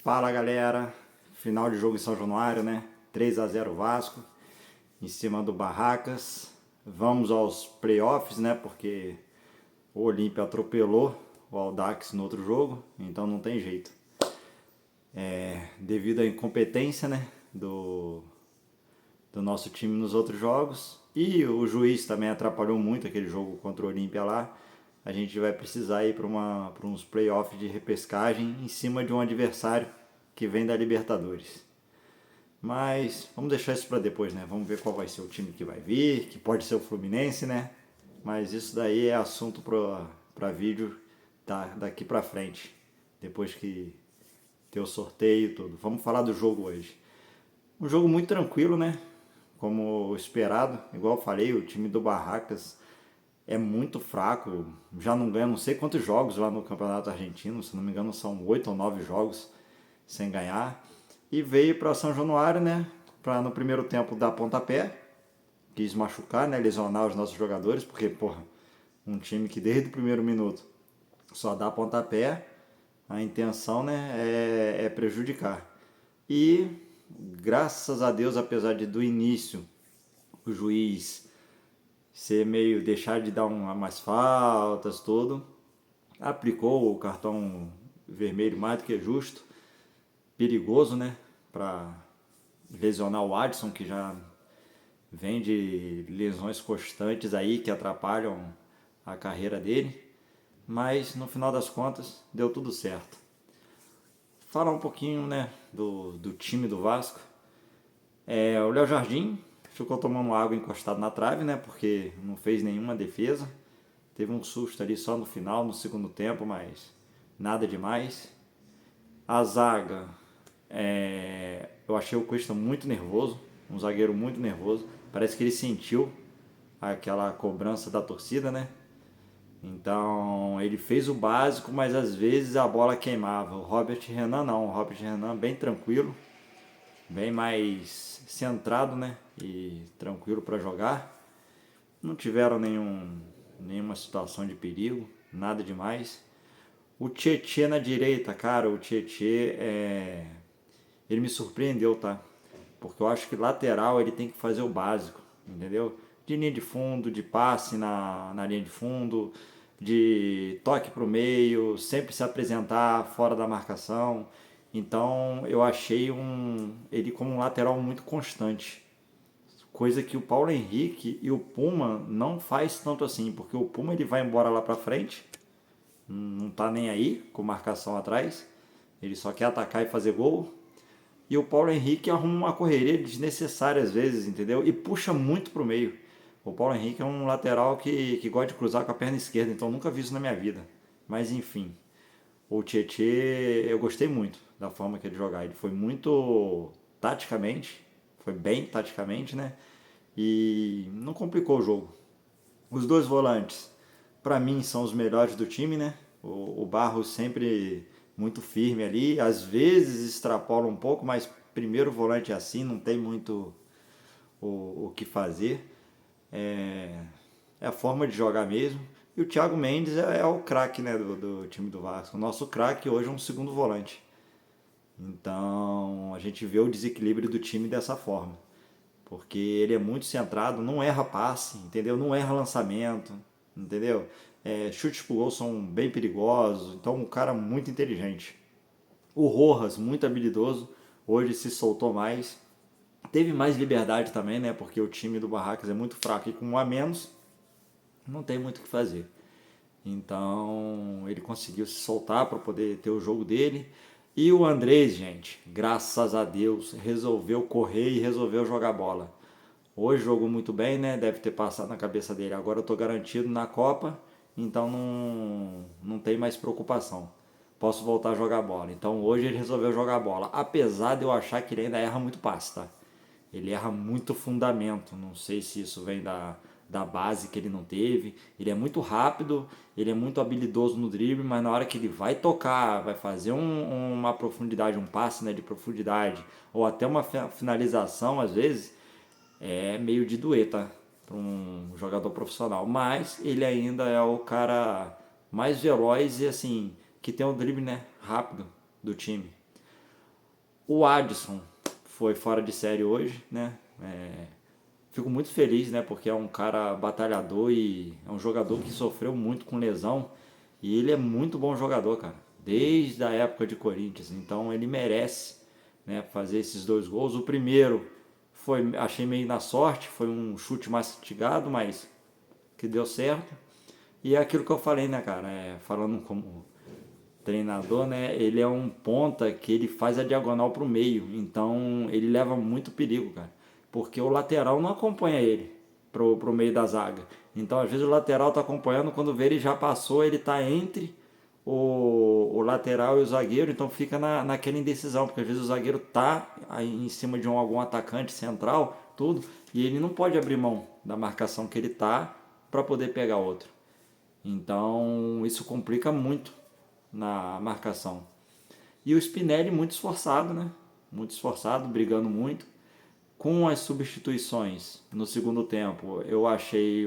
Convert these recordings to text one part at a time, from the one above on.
Fala galera, final de jogo em São Januário, né? 3-0 Vasco, em cima do Barracas. Vamos aos playoffs, né? Porque o Olímpia atropelou o Audax no outro jogo, então não tem jeito. Devido à incompetência, né? Do nosso time nos outros jogos. E o juiz também atrapalhou muito aquele jogo contra o Olímpia lá. A gente vai precisar ir para uns playoffs de repescagem em cima de um adversário que vem da Libertadores. Mas vamos deixar isso para depois, né? Vamos ver qual vai ser o time que vai vir, que pode ser o Fluminense, né? Mas isso daí é assunto para vídeo daqui para frente, depois que ter o sorteio e tudo. Vamos falar do jogo hoje. Um jogo muito tranquilo, né? Como esperado, igual eu falei, o time do Barracas é muito fraco, já não ganha não sei quantos jogos lá no Campeonato Argentino, se não me engano são 8 ou 9 jogos sem ganhar. E veio para São Januário, né, para no primeiro tempo dar pontapé, quis machucar, né, lesionar os nossos jogadores, porque, porra, um time que desde o primeiro minuto só dá pontapé, a intenção, né, é prejudicar. E, graças a Deus, apesar de do início o juiz ser meio deixar de dar mais faltas, tudo, aplicou o cartão vermelho mais do que justo, perigoso, né, para lesionar o Adson, que já vem de lesões constantes aí que atrapalham a carreira dele, mas no final das contas deu tudo certo. Falar um pouquinho, né, do time do Vasco. O Léo Jardim ficou tomando água encostado na trave, né, porque não fez nenhuma defesa. Teve um susto ali só no final, no segundo tempo, mas nada demais. A zaga, eu achei o Cuesta muito nervoso, um zagueiro muito nervoso. Parece que ele sentiu aquela cobrança da torcida, né? Então ele fez o básico, mas às vezes a bola queimava. O Robert Renan não, o Robert Renan bem tranquilo, bem mais centrado, né? E tranquilo para jogar. Não tiveram nenhuma situação de perigo, nada demais. O Tietê na direita, cara, o Tietê ele me surpreendeu, tá? Porque eu acho que lateral ele tem que fazer o básico, entendeu? De linha de fundo, de passe na linha de fundo, de toque para o meio, sempre se apresentar fora da marcação. Então eu achei ele como um lateral muito constante. Coisa que o Paulo Henrique e o Puma não faz tanto assim, porque o Puma ele vai embora lá para frente, não tá nem aí com marcação atrás, ele só quer atacar e fazer gol. E o Paulo Henrique arruma uma correria desnecessária às vezes, entendeu? E puxa muito pro meio. O Paulo Henrique é um lateral que gosta de cruzar com a perna esquerda, então nunca vi isso na minha vida. Mas enfim, o Tietchan eu gostei muito da forma que ele jogar. Ele foi muito taticamente, foi bem taticamente, né? E não complicou o jogo. Os dois volantes, para mim, são os melhores do time, né? O Barros sempre muito firme ali, às vezes extrapola um pouco, mas primeiro volante é assim, não tem muito o que fazer. É, é a forma de jogar mesmo. E o Thiago Mendes é o craque, né, do time do Vasco. O nosso craque hoje é um segundo volante. Então a gente vê o desequilíbrio do time dessa forma. Porque ele é muito centrado, não erra passe, entendeu? Não erra lançamento, entendeu? Chutes pro gol são bem perigosos, então um cara muito inteligente. O Rojas, muito habilidoso, hoje se soltou mais. Teve mais liberdade também, né? Porque o time do Barracas é muito fraco e com um a menos não tem muito o que fazer. Então ele conseguiu se soltar para poder ter o jogo dele. E o Andrés, gente, graças a Deus, resolveu correr e resolveu jogar bola. Hoje jogou muito bem, né? Deve ter passado na cabeça dele. Agora eu tô garantido na Copa, então não tem mais preocupação. Posso voltar a jogar bola. Então hoje ele resolveu jogar bola. Apesar de eu achar que ele ainda erra muito passe, tá? Ele erra muito fundamento. Não sei se isso vem da base que ele não teve. Ele é muito rápido, ele é muito habilidoso no drible, mas na hora que ele vai tocar, vai fazer uma profundidade, um passe, né, de profundidade, ou até uma finalização, às vezes, é meio de doer, tá? Para um jogador profissional. Mas ele ainda é o cara mais veloz e assim, que tem o drible, né, rápido do time. O Adson foi fora de série hoje, né? Fico muito feliz, né? Porque é um cara batalhador e é um jogador que sofreu muito com lesão. E ele é muito bom jogador, cara. Desde a época de Corinthians. Então ele merece, né, fazer esses 2 gols. O primeiro foi, achei meio na sorte, foi um chute mastigado, mas que deu certo. E é aquilo que eu falei, né, cara? Falando como treinador, né? Ele é um ponta que ele faz a diagonal pro meio, então ele leva muito perigo, cara, porque o lateral não acompanha ele pro meio da zaga. Então às vezes o lateral tá acompanhando, quando vê ele já passou, ele tá entre o lateral e o zagueiro, então fica naquela indecisão, porque às vezes o zagueiro tá aí em cima de algum atacante central, tudo, e ele não pode abrir mão da marcação que ele tá para poder pegar outro. Então isso complica muito na marcação. E o Spinelli muito esforçado, né? Muito esforçado, brigando muito. Com as substituições no segundo tempo, eu achei.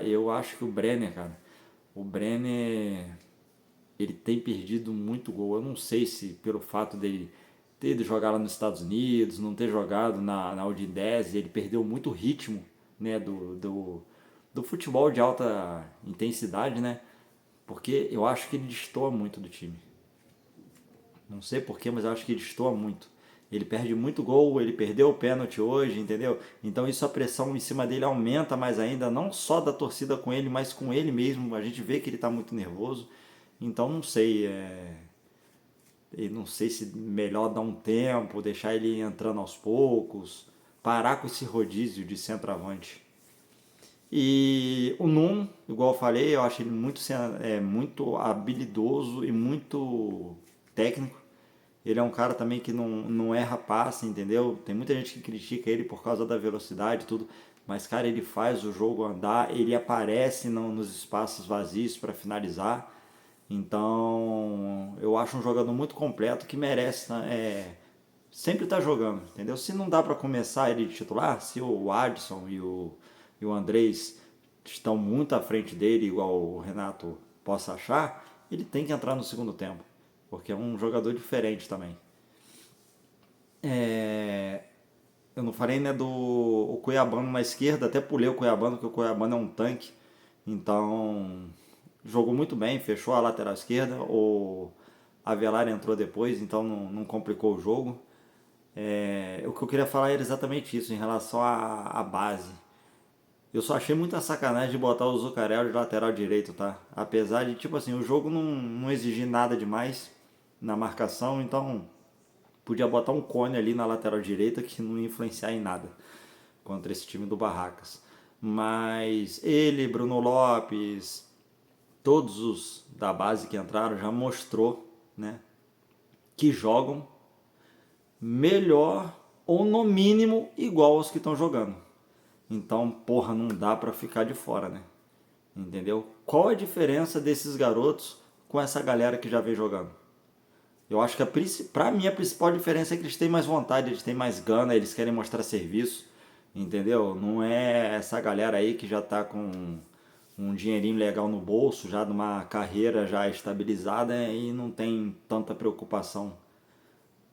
Eu acho que o Brenner, cara. O Brenner, ele tem perdido muito gol. Eu não sei se pelo fato dele ter ido jogar lá nos Estados Unidos, não ter jogado na Udinese, ele perdeu muito ritmo, né? Do futebol de alta intensidade, né? Porque eu acho que ele destoa muito do time. Não sei porquê, mas eu acho que ele destoa muito. Ele perde muito gol, ele perdeu o pênalti hoje, entendeu? Então isso, a pressão em cima dele aumenta mais ainda, não só da torcida com ele, mas com ele mesmo. A gente vê que ele está muito nervoso. Então não sei, não sei se melhor dar um tempo, deixar ele entrando aos poucos, parar com esse rodízio de centroavante. E o Nuno, igual eu falei, eu acho ele muito habilidoso e muito técnico. Ele é um cara também que não erra passe, entendeu? Tem muita gente que critica ele por causa da velocidade e tudo, mas, cara, ele faz o jogo andar, ele aparece nos espaços vazios para finalizar. Então, eu acho um jogador muito completo que merece, né, sempre estar jogando, entendeu? Se não dá para começar ele de titular, se o Adson e o Andrés estão muito à frente dele, igual o Renato possa achar, ele tem que entrar no segundo tempo, porque é um jogador diferente também. Eu não falei, né, do o Cuiabano na esquerda, até pulei o Cuiabano, porque o Cuiabano é um tanque, então jogou muito bem, fechou a lateral esquerda, o Avelar entrou depois, então não complicou o jogo. O que eu queria falar era exatamente isso, em relação à base. Eu só achei muita sacanagem de botar o Zucarello de lateral direito, tá? Apesar de, tipo assim, o jogo não exigir nada demais na marcação, então podia botar um cone ali na lateral direita que não ia influenciar em nada contra esse time do Barracas. Mas ele, Bruno Lopes, todos os da base que entraram já mostrou, né, que jogam melhor ou no mínimo igual aos que estão jogando. Então, porra, não dá pra ficar de fora, né? Entendeu? Qual a diferença desses garotos com essa galera que já vem jogando? Eu acho que pra mim a principal diferença é que eles têm mais vontade, eles têm mais gana, eles querem mostrar serviço, entendeu? Não é essa galera aí que já tá com um dinheirinho legal no bolso, já de uma carreira já estabilizada e não tem tanta preocupação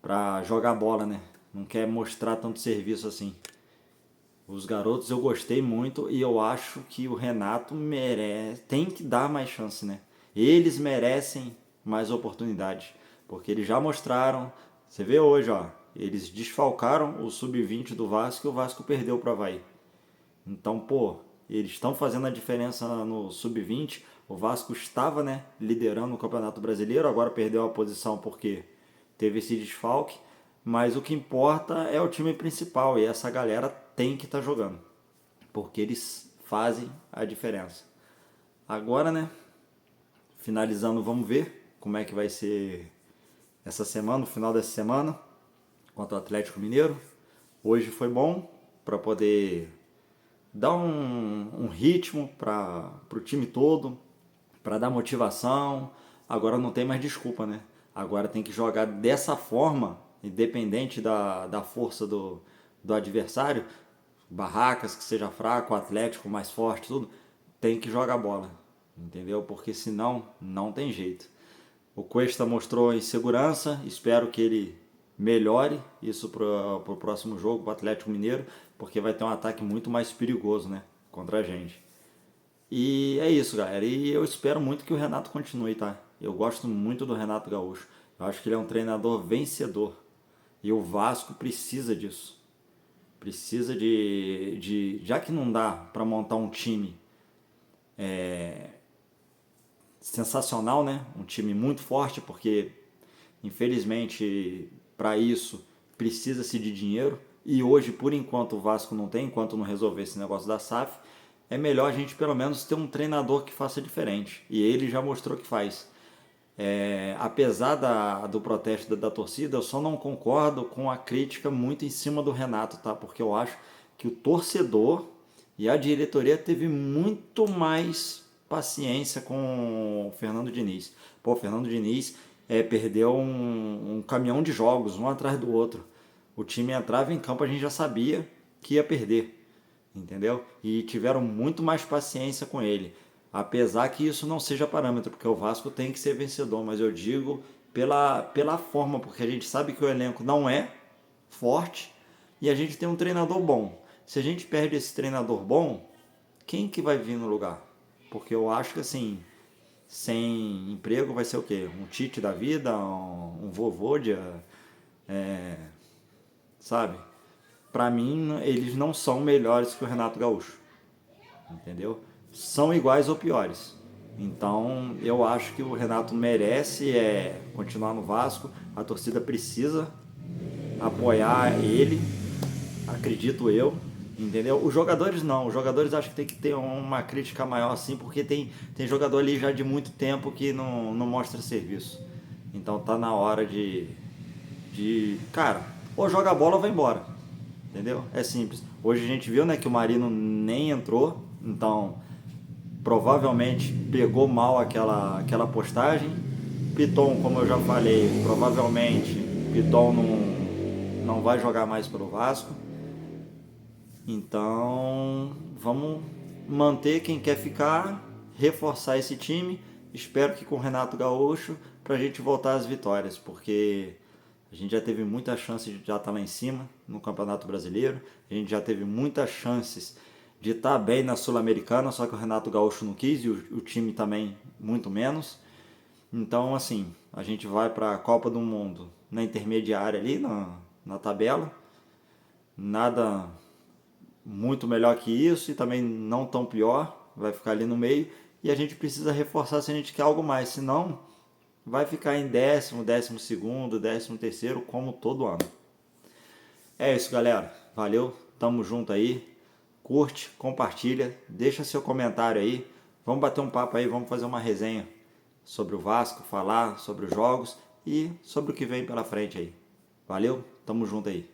pra jogar bola, né? Não quer mostrar tanto serviço assim. Os garotos eu gostei muito e eu acho que o Renato merece, tem que dar mais chance, né? Eles merecem mais oportunidades, porque eles já mostraram, você vê hoje, ó, eles desfalcaram o sub-20 do Vasco e o Vasco perdeu para o Avaí. Então, pô, eles estão fazendo a diferença no sub-20. O Vasco estava, né, liderando o Campeonato Brasileiro, agora perdeu a posição porque teve esse desfalque. Mas o que importa é o time principal e essa galera tem que estar jogando, porque eles fazem a diferença. Agora, né, finalizando, vamos ver como é que vai ser essa semana, o final dessa semana, contra o Atlético Mineiro. Hoje foi bom para poder dar um ritmo para o time todo, para dar motivação. Agora não tem mais desculpa, né? Agora tem que jogar dessa forma, independente da força do adversário. Barracas, que seja fraco, Atlético mais forte, tudo. Tem que jogar bola, entendeu? Porque senão não tem jeito. O Cuesta mostrou insegurança, espero que ele melhore isso para o próximo jogo, para o Atlético Mineiro, porque vai ter um ataque muito mais perigoso, né, contra a gente. E é isso, galera. E eu espero muito que o Renato continue, tá? Eu gosto muito do Renato Gaúcho. Eu acho que ele é um treinador vencedor. E o Vasco precisa disso. Precisa já que não dá para montar um time sensacional, né? Um time muito forte, porque infelizmente para isso precisa-se de dinheiro. E hoje, por enquanto, o Vasco não tem, enquanto não resolver esse negócio da SAF, é melhor a gente pelo menos ter um treinador que faça diferente. E ele já mostrou que faz. Apesar do protesto da torcida, eu só não concordo com a crítica muito em cima do Renato, tá? Porque eu acho que o torcedor e a diretoria teve muito mais paciência com o Fernando Diniz. Pô, o Fernando Diniz perdeu um caminhão de jogos, um atrás do outro. O time entrava em campo, a gente já sabia que ia perder, entendeu? E tiveram muito mais paciência com ele. Apesar que isso não seja parâmetro, porque o Vasco tem que ser vencedor, mas eu digo pela forma, porque a gente sabe que o elenco não é forte e a gente tem um treinador bom. Se a gente perde esse treinador bom, quem que vai vir no lugar? Porque eu acho que assim, sem emprego vai ser o quê? Um Tite da vida, um Vovôdia, sabe? Pra mim, eles não são melhores que o Renato Gaúcho, entendeu? São iguais ou piores. Então, eu acho que o Renato merece continuar no Vasco. A torcida precisa apoiar ele, acredito eu, entendeu? Os jogadores não, os jogadores acho que tem que ter uma crítica maior assim, porque tem jogador ali já de muito tempo que não mostra serviço. Então tá na hora cara, ou joga a bola ou vai embora, entendeu? É simples. Hoje a gente viu, né, que o Marino nem entrou, então provavelmente pegou mal aquela postagem. Piton, como eu já falei, provavelmente Piton não vai jogar mais pelo Vasco. Então, vamos manter quem quer ficar, reforçar esse time. Espero que com o Renato Gaúcho para a gente voltar às vitórias, porque a gente já teve muitas chances de já estar lá em cima no Campeonato Brasileiro. A gente já teve muitas chances de estar bem na Sul-Americana, só que o Renato Gaúcho não quis e o time também muito menos. Então, assim, a gente vai para a Copa do Mundo na intermediária ali, na tabela. Nada muito melhor que isso e também não tão pior, vai ficar ali no meio. E a gente precisa reforçar se a gente quer algo mais, senão vai ficar em décimo, 12º, 13º, como todo ano. É isso, galera. Valeu, tamo junto aí. Curte, compartilha, deixa seu comentário aí. Vamos bater um papo aí, vamos fazer uma resenha sobre o Vasco, falar sobre os jogos e sobre o que vem pela frente aí. Valeu, tamo junto aí.